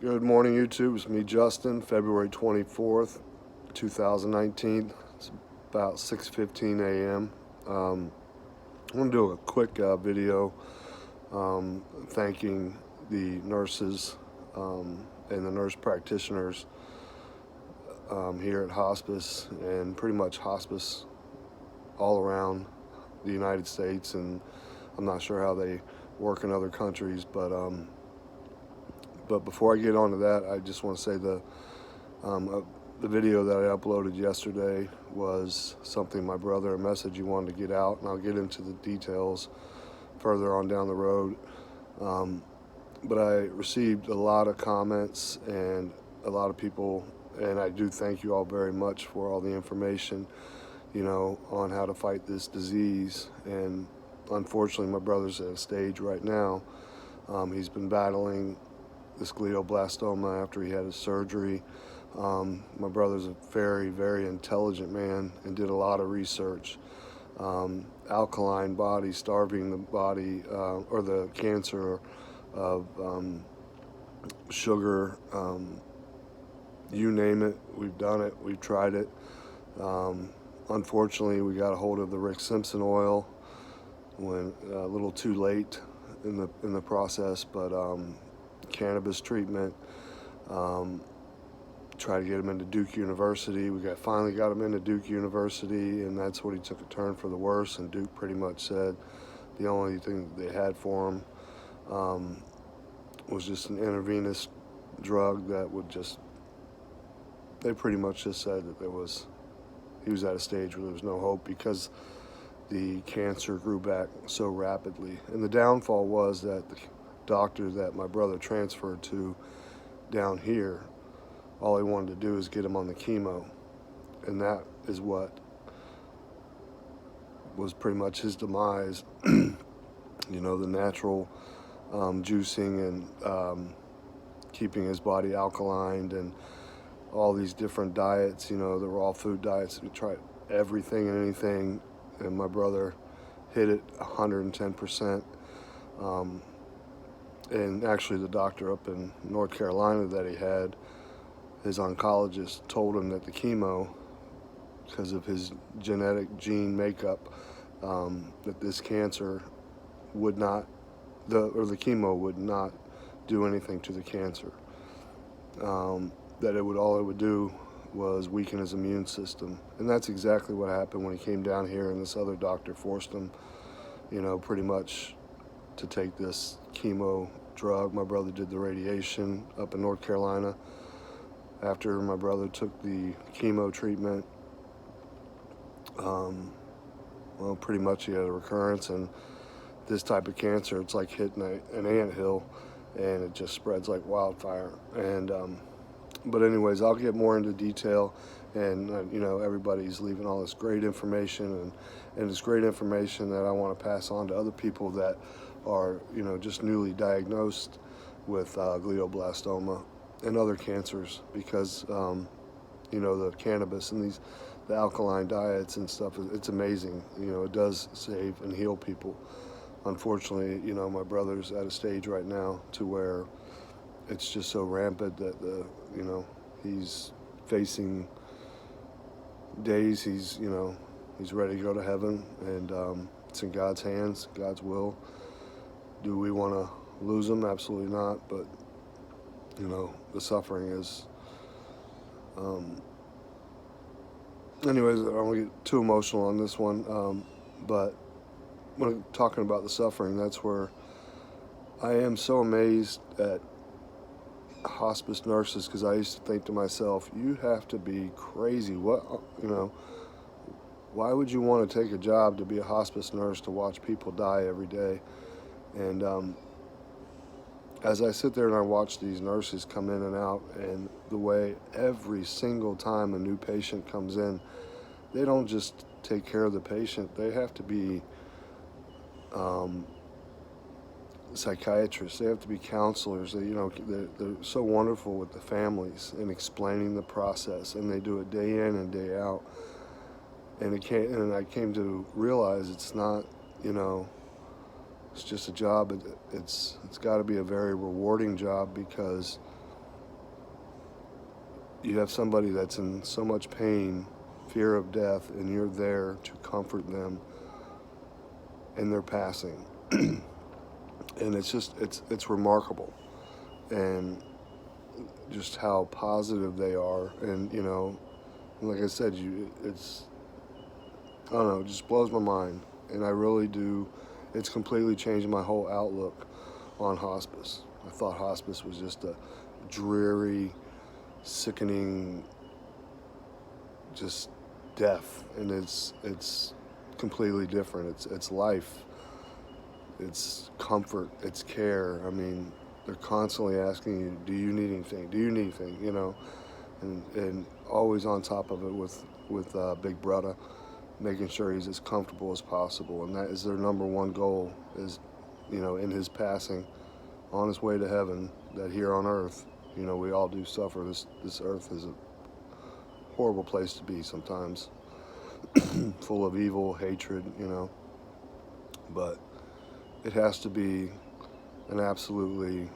Good morning, YouTube. It's me, Justin. February 24th, 2019. It's about 6:15 a.m. I'm going to do a quick video thanking the nurses and the nurse practitioners here at Hospice, and pretty much hospice all around the United States, and I'm not sure how they work in other countries, but before I get on to that, I just want to say the video that I uploaded yesterday was something my brother, a message he wanted to get out, and I'll get into the details further on down the road. But I received a lot of comments and a lot of people, and I do thank you all very much for all the information, on how to fight this disease. And unfortunately, my brother's at a stage right now. He's been battling this glioblastoma after he had his surgery. My brother's a very, very intelligent man and did a lot of research. Alkaline body, starving the body, or the cancer of sugar, you name it, we've done it, we've tried it. Unfortunately, we got a hold of the Rick Simpson oil when a little too late in the process, but cannabis treatment, try to get him into Duke University. We finally got him into Duke University, and that's what he took a turn for the worse. And Duke pretty much said the only thing they had for him was just an intravenous drug that would they pretty much just said that he was at a stage where there was no hope because the cancer grew back so rapidly. And the downfall was that the doctor that my brother transferred to down here, all he wanted to do is get him on the chemo, and that is what was pretty much his demise. The natural juicing and keeping his body alkaline and all these different diets, the raw food diets. We tried everything and anything, and my brother hit it 110%. And actually, the doctor up in North Carolina that he had, his oncologist told him that the chemo, because of his genetic gene makeup, that this cancer would not, the chemo would not do anything to the cancer. That all it would do was weaken his immune system. And that's exactly what happened when he came down here, and this other doctor forced him, pretty much to take this chemo drug. My brother did the radiation up in North Carolina. After my brother took the chemo treatment, pretty much he had a recurrence. And this type of cancer, it's like hitting an anthill, and it just spreads like wildfire. And but anyways, I'll get more into detail. And everybody's leaving all this great information, and it's great information that I want to pass on to other people that are just newly diagnosed with glioblastoma and other cancers, because the cannabis and the alkaline diets and stuff, it's amazing. It does save and heal people. Unfortunately, my brother's at a stage right now to where it's just so rampant that he's facing days he's ready to go to heaven, and it's in God's hands, God's will. Do we want to lose him? Absolutely not. But the suffering is anyways, I don't want to get too emotional on this one, but when I'm talking about the suffering, that's where I am so amazed at hospice nurses, because I used to think to myself, you have to be crazy. Why would you want to take a job to be a hospice nurse to watch people die every day? And as I sit there and I watch these nurses come in and out, and the way every single time a new patient comes in, they don't just take care of the patient. They have to be psychiatrists. They have to be counselors. They're so wonderful with the families and explaining the process, and they do it day in and day out. And I came to realize it's not, it's just a job. It's got to be a very rewarding job, because you have somebody that's in so much pain, fear of death, and you're there to comfort them in their passing. And it's remarkable, and just how positive they are. And like I said, it's, I don't know, it just blows my mind. And I really do, it's completely changed my whole outlook on hospice. I thought hospice was just a dreary, sickening, just death, and it's completely different. It's life, it's comfort, it's care. I mean, they're constantly asking you, do you need anything? Do you need anything? And always on top of it with Big Brother, making sure he's as comfortable as possible, and that is their number one goal. Is, in his passing, on his way to heaven, that here on earth, we all do suffer. This earth is a horrible place to be sometimes, full of evil, hatred, but it has to be an absolutely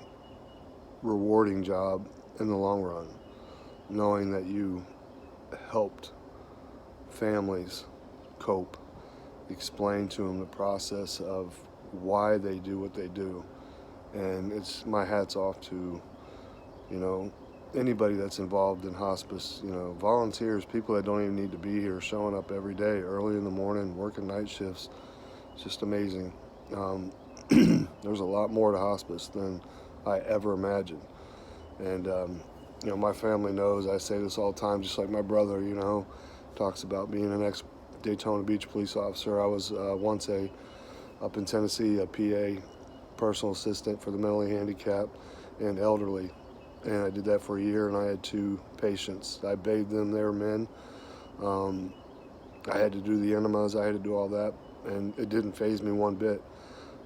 rewarding job in the long run, knowing that you helped families cope, explain to them the process of why they do what they do. And it's my hat's off to, anybody that's involved in hospice, volunteers, people that don't even need to be here, showing up every day, early in the morning, working night shifts. It's just amazing. There's a lot more to hospice than I ever imagined. And, my family knows, I say this all the time, just like my brother, talks about being an ex-Daytona Beach police officer. I was once up in Tennessee, a PA, personal assistant for the mentally handicapped and elderly. And I did that for a year, and I had 2 patients. I bathed them, they were men. I had to do the enemas, I had to do all that, and it didn't faze me one bit.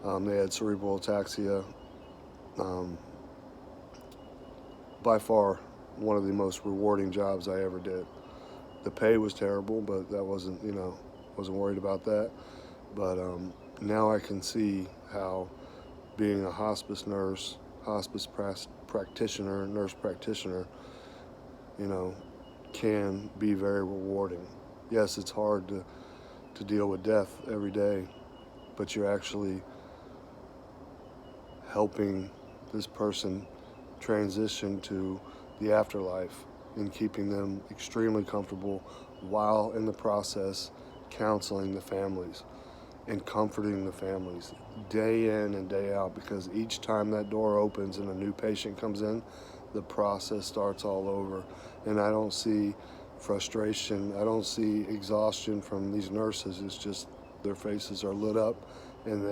They had cerebral ataxia. By far, one of the most rewarding jobs I ever did. The pay was terrible, but that wasn't worried about that. But now I can see how being a hospice nurse, hospice practitioner, nurse practitioner, can be very rewarding. Yes, it's hard to deal with death every day, but you're actually helping this person transition to the afterlife and keeping them extremely comfortable while in the process counseling the families and comforting the families day in and day out, because each time that door opens and a new patient comes in, the process starts all over. And I don't see frustration, I don't see exhaustion from these nurses. It's just their faces are lit up, and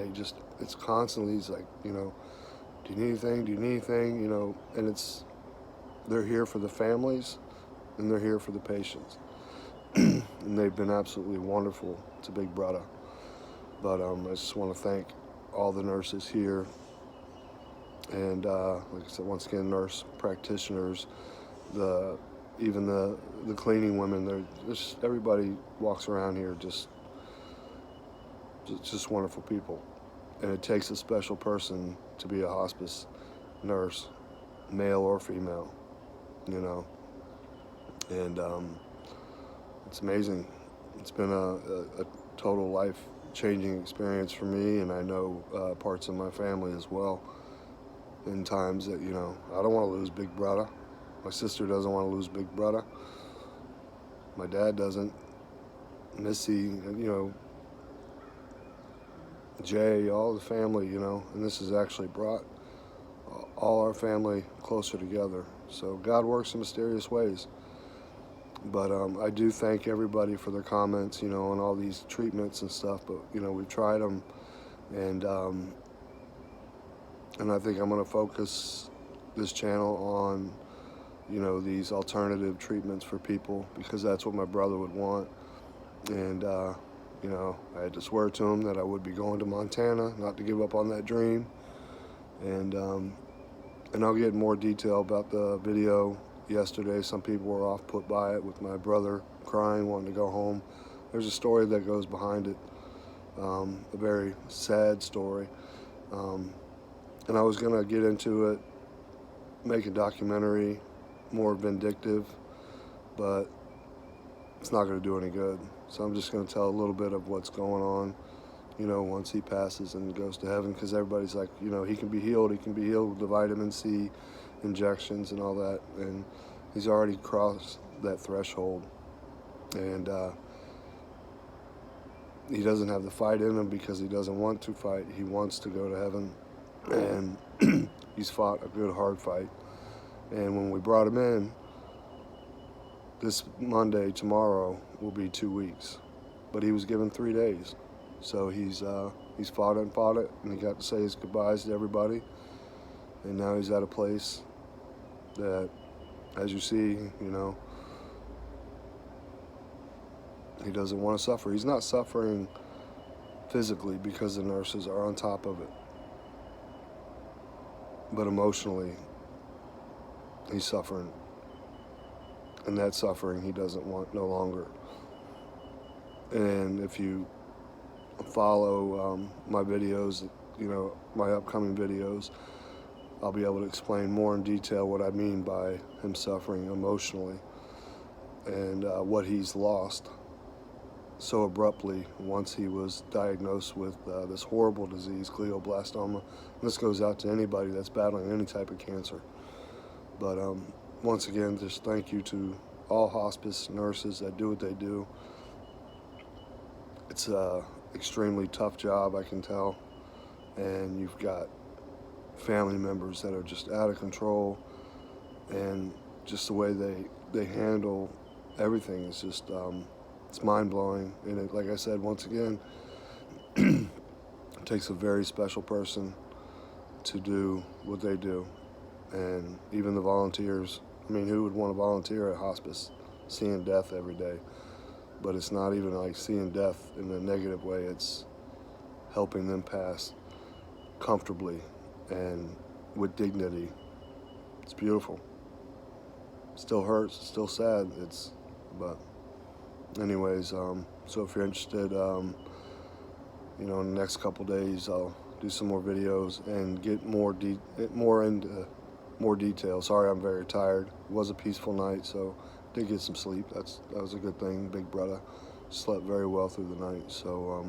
it's constantly, it's like, do you need anything, do you need anything, and they're here for the families and they're here for the patients. And they've been absolutely wonderful to Big Brother. But I just want to thank all the nurses here, and like I said, once again, nurse practitioners, even the cleaning women. They're just, everybody walks around here just wonderful people. And it takes a special person to be a hospice nurse, male or female, and it's amazing. It's been a total life-changing experience for me, and I know parts of my family as well. In times that, I don't want to lose Big Brother. My sister doesn't want to lose Big Brother. My dad doesn't. Missy, Jay, all the family, and this has actually brought all our family closer together. So God works in mysterious ways. But I do thank everybody for their comments, on all these treatments and stuff. But, we've tried them, and I think I'm going to focus this channel on, these alternative treatments for people, because that's what my brother would want. And, I had to swear to him that I would be going to Montana, not to give up on that dream. And I'll get more detail about the video yesterday. Some people were off put by it, with my brother crying, wanting to go home. There's a story that goes behind it, a very sad story. And I was going to get into it, make a documentary, more vindictive, but it's not going to do any good. So I'm just going to tell a little bit of what's going on, once he passes and goes to heaven, because everybody's like, he can be healed with the vitamin C injections and all that, and he's already crossed that threshold, and he doesn't have the fight in him because he doesn't want to fight. He wants to go to heaven, and he's fought a good hard fight. And when we brought him in, this Monday, tomorrow, will be 2 weeks, but he was given 3 days. So he's fought it, and he got to say his goodbyes to everybody. And now he's at a place that, as you see, he doesn't want to suffer. He's not suffering physically because the nurses are on top of it, but emotionally, he's suffering. And that suffering he doesn't want no longer. And if you follow my videos, my upcoming videos, I'll be able to explain more in detail what I mean by him suffering emotionally and what he's lost so abruptly once he was diagnosed with this horrible disease, glioblastoma. And this goes out to anybody that's battling any type of cancer. But once again, just thank you to all hospice nurses that do what they do. It's an extremely tough job, I can tell. And you've got family members that are just out of control. And just the way they handle everything is just, it's mind-blowing. And like I said, once again, it takes a very special person to do what they do. And even the volunteers, who would want to volunteer at hospice, seeing death every day? But it's not even like seeing death in a negative way. It's helping them pass comfortably and with dignity. It's beautiful. Still hurts, still sad. But anyways, so if you're interested, in the next couple days, I'll do some more videos and get more into more detail. Sorry, I'm very tired. It was a peaceful night, so did get some sleep. That was a good thing. Big brother slept very well through the night. So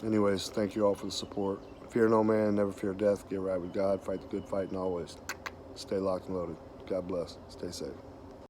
anyways, thank you all for the support. Fear no man, never fear death. Get right with God, fight the good fight, and always stay locked and loaded. God bless. Stay safe.